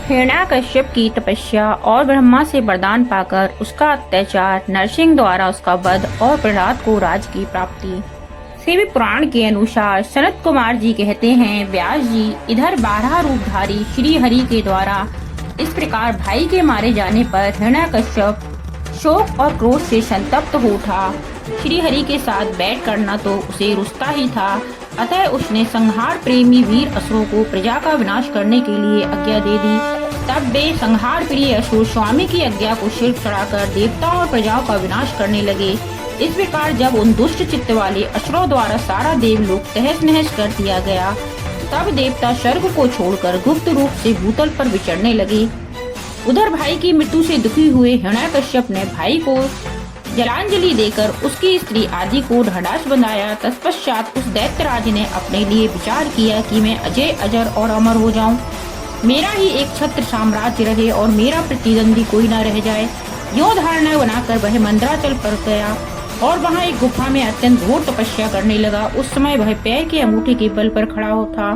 हिरण्याकश्यप की तपस्या और ब्रह्मा से वरदान पाकर उसका अत्याचार, नरसिंह द्वारा उसका वध और प्रहलाद को राज की प्राप्ति। शिव पुराण के अनुसार सनत कुमार जी कहते हैं, व्यास जी, इधर 12 रूपधारी श्री हरि के द्वारा इस प्रकार भाई के मारे जाने पर हिरण्याकश्यप शोक और क्रोध से संतप्त हो उठा। श्री हरि के साथ बैठ करना तो उसे रुचता ही था, अतः उसने संहार प्रेमी वीर असुरों को प्रजा का विनाश करने के लिए आज्ञा दे दी। तब वे संहार प्रिय असुर स्वामी की आज्ञा को सिर चढ़ाकर देवताओं और प्रजाओं का विनाश करने लगे। इस प्रकार जब उन दुष्ट चित्त वाले असुरों द्वारा सारा देवलोक तहस नहस कर दिया गया, तब देवता स्वर्ग को छोड़कर गुप्त रूप से भूतल पर विचरने लगे। उधर भाई की मृत्यु से दुखी हुए हिरण्याकश्यप ने भाई को जलांजलि देकर उसकी स्त्री आदि को ढाढ़स बंधाया। तत्पश्चात उस दैत्यराज ने अपने लिए विचार किया कि मैं अजय अजर और अमर हो जाऊं, मेरा ही एक छत्र साम्राज्य रहे और मेरा प्रतिद्वंदी कोई न रह जाए। यो धारणा बनाकर वह मंदराचल पर गया और वहाँ एक गुफा में अत्यंत घोर तपस्या करने लगा। उस समय वह पैर के अंगूठे के बल पर खड़ा था।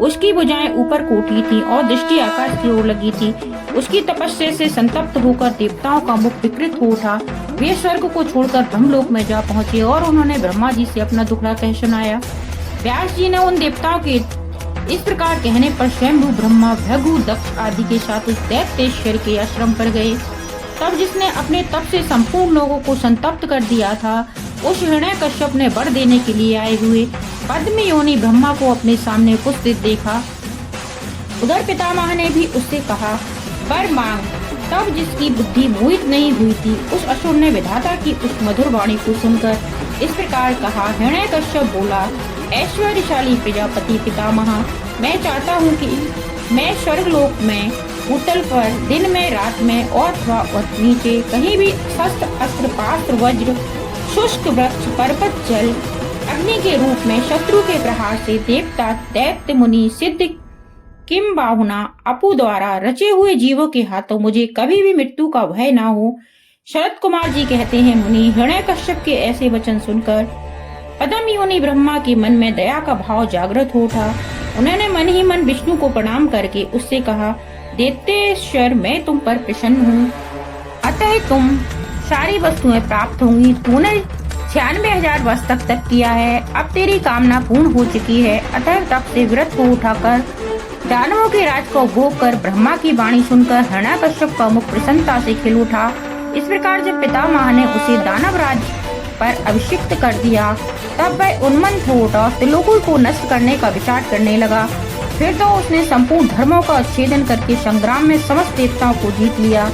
उसकी भुजाएं ऊपर को उठी थी और दृष्टि आकाश की ओर लगी थी। उसकी तपस्या से संतप्त होकर देवताओं का मुख विकृत हो उठा। वे स्वर्ग को छोड़कर ब्रह्मलोक में जा पहुँचे और उन्होंने ब्रह्मा जी से अपना दुखड़ा कह सुनाया। व्यास जी ने उन देवताओं के इस प्रकार कहने पर स्वयं ब्रह्मा, भृगु, दक्ष आदि के साथ उस दैत्येश्वर के आश्रम पर गए। तब जिसने अपने तप से संपूर्ण लोगों को संतप्त कर दिया था, उस हिरण्याकश्यप ने वर देने के लिए आए हुए पद्म योनि ब्रह्मा को अपने सामने उपस्थित देखा। उधर पितामह ने भी उससे कहा, वर मांग। तब जिसकी बुद्धि मोहित नहीं हुई थी, उस असुर ने विधाता की उस मधुर वाणी को सुनकर इस प्रकार कहा। हिरण्याकश्यप बोला, ऐश्वर्यशाली प्रजापति पितामह, मैं चाहता हूँ कि मैं स्वर्गलोक में, भूतल पर, दिन में, रात में और नीचे कहीं भी शस्त्र, अस्त्र, पात्र, वज्र, शुष्क वृक्ष, पर्वत, जल, अग्नि के रूप में शत्रु के प्रहार से देवता, दैत्य, मुनि, सिद्ध, किम बाहुना, अपु द्वारा रचे हुए जीवों के हाथों मुझे कभी भी मृत्यु का भय ना हो। शरद कुमार जी कहते हैं, मुनि हिरण्याकश्यप के ऐसे वचन सुनकर पद्म योनि ब्रह्मा के मन में दया का भाव जागृत हो उठा। उन्होंने मन ही मन विष्णु को प्रणाम करके उससे कहा, दैत्येश्वर, मैं तुम पर प्रसन्न हूँ, अतः तुम सारी वस्तुएं प्राप्त होंगी। तूने 96,000 वर्ष तक तप किया है, अब तेरी कामना पूर्ण हो चुकी है। अतः तप से व्रत को उठाकर दानवों के राज को भोग कर ब्रह्मा की वाणी सुनकर हिरण्याकश्यप का मुख प्रसन्नता से खिल उठा। इस प्रकार जब पितामह ने उसे दानव राज पर अभिषिक्त कर दिया, तब वह उन्मत्त हो उठा, त्रिलोकी को नष्ट करने का विचार करने लगा। फिर तो उसने संपूर्ण धर्मों का उच्छेदन करके संग्राम में समस्त देवताओं को जीत लिया।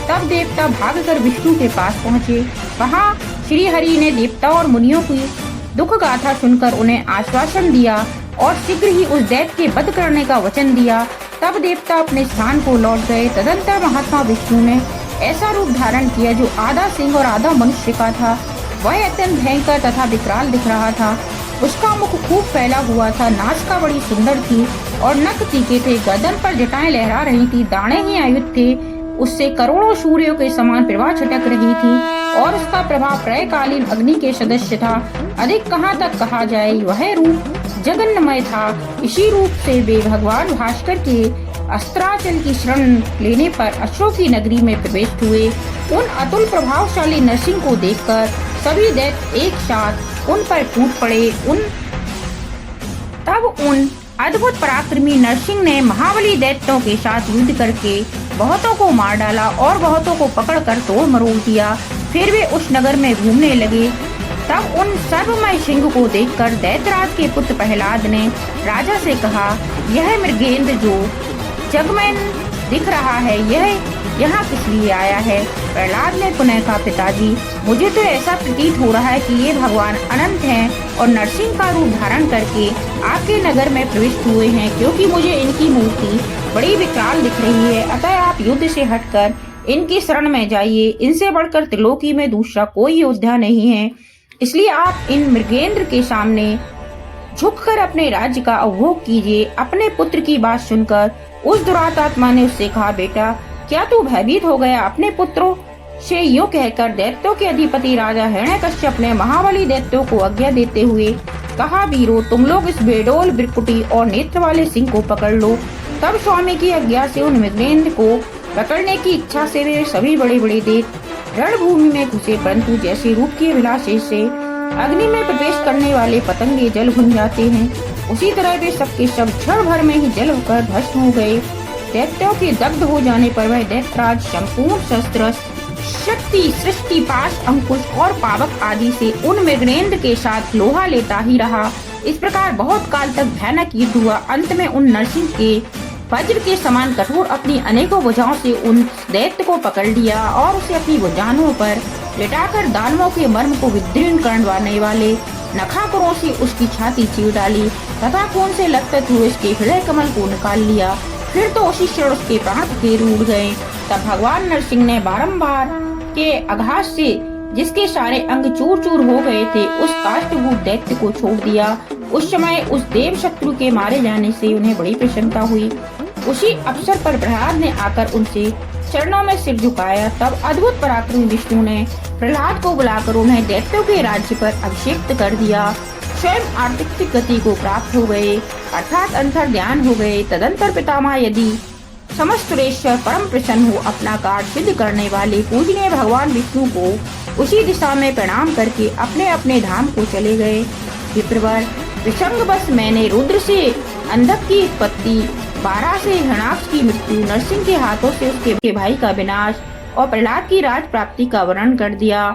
तब देवता भागकर विष्णु के पास पहुँचे। वहाँ श्री हरि ने देवताओं और मुनियों की दुख गाथा सुनकर उन्हें आश्वासन दिया और शीघ्र ही उस दैत्य के वध करने का वचन दिया। तब देवता अपने स्थान को लौट गए। तदंतर महात्मा विष्णु ने ऐसा रूप धारण किया जो आधा सिंह और आधा मनुष्य का था। वह अत्यंत भयंकर तथा विकराल दिख रहा था। उसका मुख खूब फैला हुआ था, नासिका बड़ी सुंदर थी और नख तीखे थे, गर्दन पर जटाएं लहरा रही थी, दाढ़ें ही आयुध थे। उससे करोड़ों सूर्यों के समान प्रभा छटक रही थी और उसका प्रभाव प्रलयकालीन अग्नि के सदस्य था। अधिक कहाँ तक कहा जाए, वह रूप जगन्मय था। इसी रूप से वे भगवान भास्कर के अस्त्राचल की शरण लेने पर असुरों की नगरी में प्रवेश हुए। उन अतुल प्रभावशाली नरसिंह को देखकर सभी दैत्य एक साथ उन पर टूट पड़े। तब उन अद्भुत पराक्रमी नरसिंह ने महाबली दैत्यों के साथ युद्ध करके बहुतों को मार डाला और बहुतों को पकड़कर तोड़ मरोड़ दिया। फिर वे उस नगर में घूमने लगे। तब उन सर्वमय सिंह को देखकर दैत्यराज के पुत्र प्रहलाद ने राजा से कहा, यह मृगेंद्र जो जगमैन दिख रहा है, यह यहाँ किस लिए आया है? प्रहलाद ने पुनः कहा, पिताजी, मुझे तो ऐसा प्रतीत हो रहा है कि ये भगवान अनंत हैं और नरसिंह का रूप धारण करके आपके नगर में प्रविष्ट हुए हैं, क्योंकि मुझे इनकी मूर्ति बड़ी विकराल दिख रही है। अतः आप युद्ध से हटकर इनकी शरण में जाइए। इनसे बढ़कर त्रिलोकी में दूसरा कोई योद्धा नहीं है, इसलिए आप इन मृगेंद्र के सामने झुककर अपने राज्य का उपभोग कीजिए। अपने पुत्र की बात सुनकर उस दुरात्मा ने उससे कहा, बेटा, क्या तू भयभीत हो गया? अपने पुत्रों से यूँ कहकर दैत्यों के अधिपति राजा हिरण्याकश्यप ने महाबली दैत्यों को आज्ञा देते हुए कहा, वीरों, तुम लोग इस बेडोल, बिरकुटी और नेत्र वाले सिंह को पकड़ लो तब स्वामी की आज्ञा से उन मृगेंद्र को पकड़ने की इच्छा से वे सभी बड़े बड़े देव रणभूमि में घुसे, परंतु जैसे रूप की अभिलाषा से अग्नि में प्रवेश करने वाले पतंगे जल भुन जाते हैं, उसी तरह वे सबके सब क्षण भर में ही जल होकर भस्म हो गए। दैत्यों के दग्ध हो जाने पर वह दैत्यराज संपूर्ण शस्त्र शक्ति सृष्टि पाश अंकुश और पावक आदि से उन मृगेंद्र के साथ लोहा लेता ही रहा। इस प्रकार बहुत काल तक भयानक युद्ध हुआ। अंत में उन नरसिंह के वज्र के समान कठोर अपनी अनेकों भुजाओं से उन दैत्य को पकड़ लिया और उसे अपनी भुजाओं पर लिटाकर दानवों के मर्म को विदीर्ण करने वाले नखाकुरों से उसकी छाती चीर डाली तथा खून से लथपथ हुए उसके हृदय कमल को निकाल लिया। फिर तो उसी क्षण उसके प्राण हथेली उड़ गए। तब भगवान नरसिंह ने बारंबार के आघात से जिसके सारे अंग चूर चूर हो गए थे, उस काष्ठभूत दैत्य को छोड़ दिया। उस समय उस देव शत्रु के मारे जाने से उन्हें बड़ी प्रसन्नता हुई। उसी अवसर पर प्रहलाद ने आकर उनसे चरणों में सिर झुकाया। तब अद्भुत पराक्रमी विष्णु ने प्रहलाद को बुलाकर उन्हें दैत्यों के राज्य पर अभिषेक्त कर दिया। स्वयं आर्थिक गति को प्राप्त हो गए, अर्थात अंतर ध्यान हो गए। तदंतर पितामह यदि समस्तुरेश्वर परम प्रसन्न हो अपना कार्य सिद्ध करने वाले पूजनीय भगवान विष्णु को उसी दिशा में प्रणाम करके अपने अपने धाम को चले गए। विप्रवर विसंगवश मैंने रुद्र से अंधक की उत्पत्ति, बारह से हिरण्याक्ष की मृत्यु, नरसिंह के हाथों से उसके भाई का विनाश और प्रहलाद की राज प्राप्ति का वर्णन कर दिया।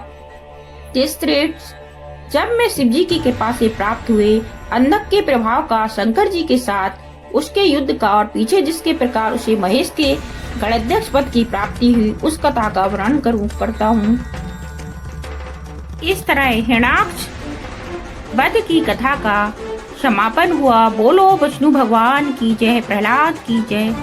जब मैं शिव जी की कृपा से प्राप्त हुए अंधक के प्रभाव का शंकर जी के साथ उसके युद्ध का और पीछे जिसके प्रकार उसे महेश के गणाध्यक्ष पद की प्राप्ति हुई, उस कथा का वर्णन करता हूँ। इस तरह हिरण्याक्ष वध की कथा का समापन हुआ। बोलो विष्णु भगवान की जय, प्रहलाद की जय।